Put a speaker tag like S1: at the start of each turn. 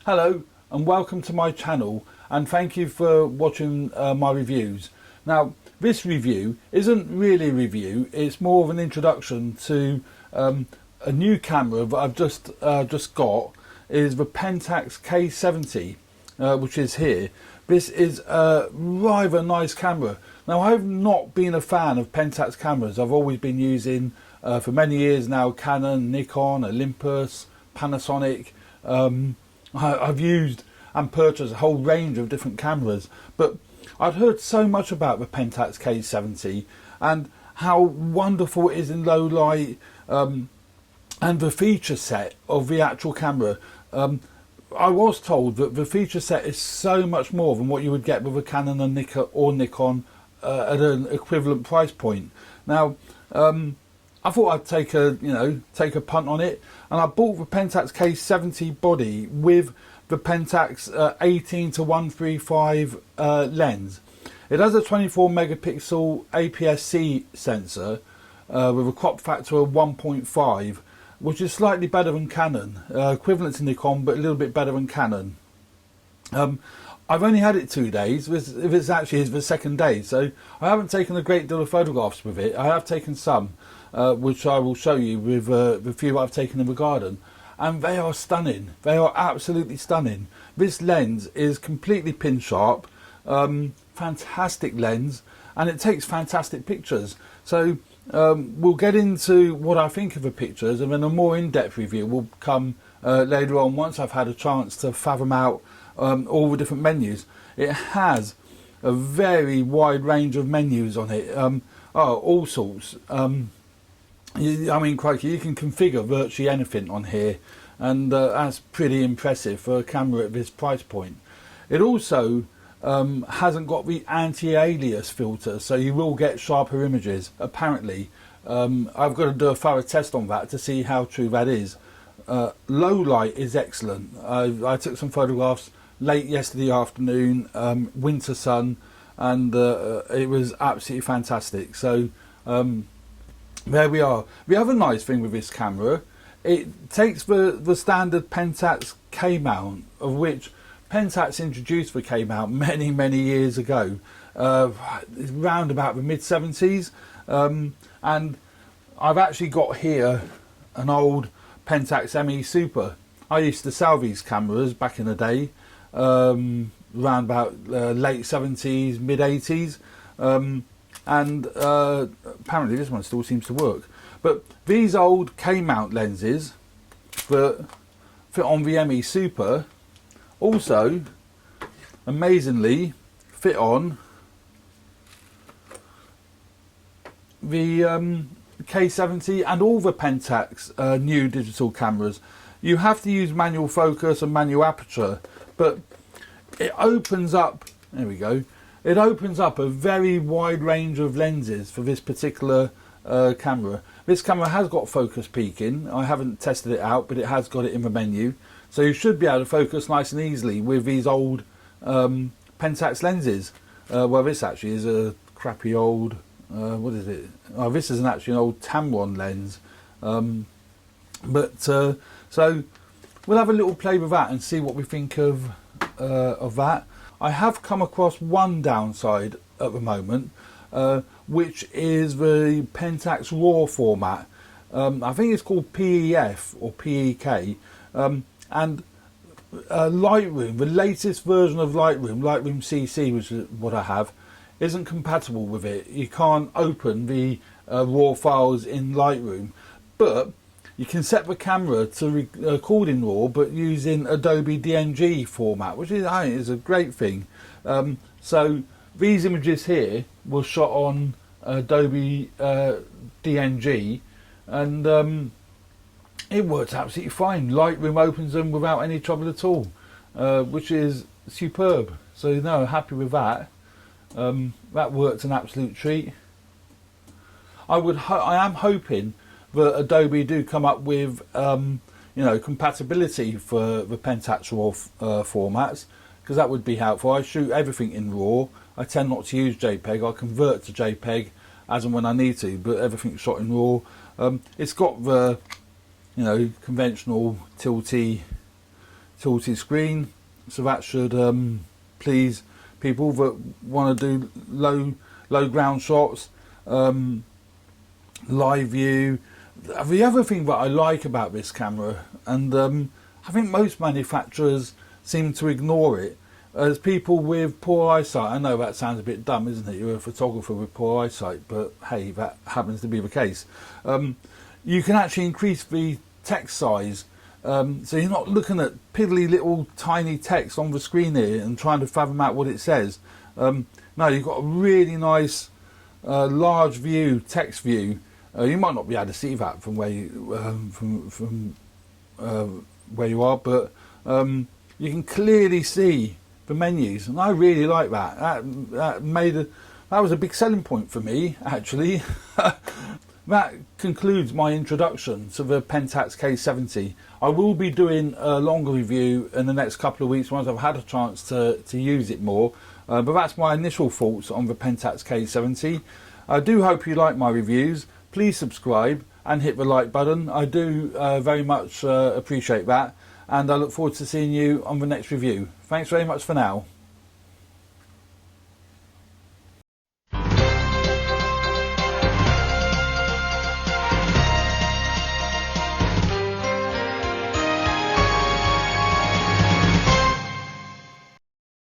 S1: Hello and welcome to my channel, and thank you for watching my reviews. Now, this review isn't really a review, it's more of an introduction to a new camera that I've just got. Is the Pentax K70, which is here. This is a rather nice camera. Now, I've not been a fan of Pentax cameras. I've always been using for many years now Canon, Nikon, Olympus, Panasonic. I've used and purchased a whole range of different cameras, but I'd heard so much about the Pentax K70 and how wonderful it is in low light, and the feature set of the actual camera. I was told that the feature set is so much more than what you would get with a Canon or Nikon at an equivalent price point. Now, I thought I'd take a punt on it, and I bought the Pentax K70 body with the Pentax 18-135 lens. It has a 24 megapixel APS-C sensor with a crop factor of 1.5, which is slightly better than Canon, equivalent to Nikon, but a little bit better than Canon. I've only had it 2 days. This actually is the second day, so I haven't taken a great deal of photographs with it. I have taken some, which I will show you with the few I've taken in the garden, and they are stunning. They are absolutely stunning. This lens is completely pin sharp, fantastic lens, and it takes fantastic pictures. So we'll get into what I think of the pictures, and then a more in-depth review will come later on once I've had a chance to fathom out all the different menus. It has a very wide range of menus on it, all sorts. I mean, crikey, you can configure virtually anything on here, and that's pretty impressive for a camera at this price point. It also hasn't got the anti-alias filter, so you will get sharper images, apparently. I've got to do a thorough test on that to see how true that is. Low light is excellent. I took some photographs late yesterday afternoon, winter sun, and it was absolutely fantastic. So there we are. The other nice thing with this camera, it takes the standard Pentax K mount, of which Pentax introduced the K mount many years ago, around about the mid-70s, and I've actually got here an old Pentax ME Super. I used to sell these cameras back in the day, around about late 70s, mid 80s, and apparently this one still seems to work. But these old K-mount lenses that fit on the ME Super also amazingly fit on the K70 and all the Pentax new digital cameras. You have to use manual focus and manual aperture, but it opens up, there we go, it opens up a very wide range of lenses for this particular camera. This camera has got focus peaking. I haven't tested it out, but it has got it in the menu, so you should be able to focus nice and easily with these old Pentax lenses. Well, this actually is a crappy old, what is it? Oh, this is actually an old Tamron lens. So we'll have a little play with that and see what we think of that. I have come across one downside at the moment, which is the Pentax RAW format. I think it's called PEF or PEK, and Lightroom, the latest version of Lightroom CC, which is what I have, isn't compatible with it. You can't open the RAW files in Lightroom, but you can set the camera to record in RAW, but using Adobe DNG format, which is, I think, is a great thing. So these images here were shot on Adobe DNG, and it works absolutely fine. Lightroom opens them without any trouble at all, which is superb. So no, happy with that. That worked an absolute treat. I am hoping that Adobe do come up with compatibility for the Pentax RAW formats, because that would be helpful. I shoot everything in RAW. I tend not to use JPEG. I convert to JPEG as and when I need to, but everything's shot in RAW. It's got the conventional tilty tilted screen, so that should please people that want to do low ground shots, live view. The other thing that I like about this camera, and I think most manufacturers seem to ignore it, as people with poor eyesight, I know that sounds a bit dumb, isn't it? You're a photographer with poor eyesight, but hey, that happens to be the case. You can actually increase the text size, so you're not looking at piddly little tiny text on the screen here and trying to fathom out what it says. No, you've got a really nice large view, text view. You might not be able to see that from where you where you are, but you can clearly see the menus, and I really like that. That was a big selling point for me, actually. That concludes my introduction to the Pentax K70. I will be doing a longer review in the next couple of weeks once I've had a chance to use it more, but that's my initial thoughts on the Pentax K70. I do hope you like my reviews. Please subscribe and hit the like button. I do very much appreciate that, and I look forward to seeing you on the next review. Thanks very much for now.